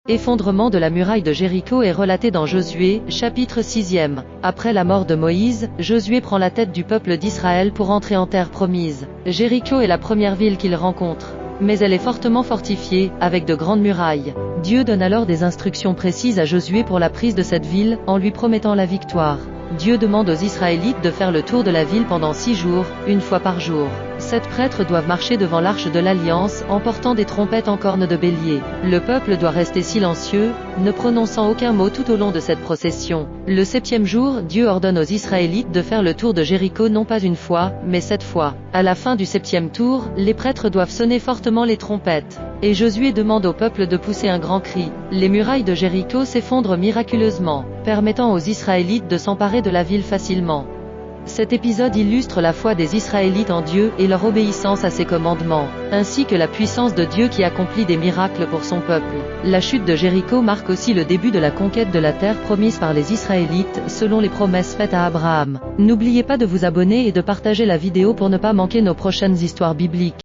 Effondrement de la muraille de Jéricho est relaté dans Josué, chapitre 6e. Après la mort de Moïse, Josué prend la tête du peuple d'Israël pour entrer en terre promise. Jéricho est la première ville qu'il rencontre. Mais elle est fortement fortifiée, avec de grandes murailles. Dieu donne alors des instructions précises à Josué pour la prise de cette ville, en lui promettant la victoire. Dieu demande aux Israélites de faire le tour de la ville pendant 6 jours, une fois par jour. 7 prêtres doivent marcher devant l'arche de l'Alliance, en portant des trompettes en cornes de bélier. Le peuple doit rester silencieux, ne prononçant aucun mot tout au long de cette procession. Le 7e jour, Dieu ordonne aux Israélites de faire le tour de Jéricho non pas une fois, mais 7 fois. À la fin du 7e tour, les prêtres doivent sonner fortement les trompettes. Et Josué demande au peuple de pousser un grand cri. Les murailles de Jéricho s'effondrent miraculeusement, permettant aux Israélites de s'emparer de la ville facilement. Cet épisode illustre la foi des Israélites en Dieu et leur obéissance à ses commandements, ainsi que la puissance de Dieu qui accomplit des miracles pour son peuple. La chute de Jéricho marque aussi le début de la conquête de la terre promise par les Israélites, selon les promesses faites à Abraham. N'oubliez pas de vous abonner et de partager la vidéo pour ne pas manquer nos prochaines histoires bibliques.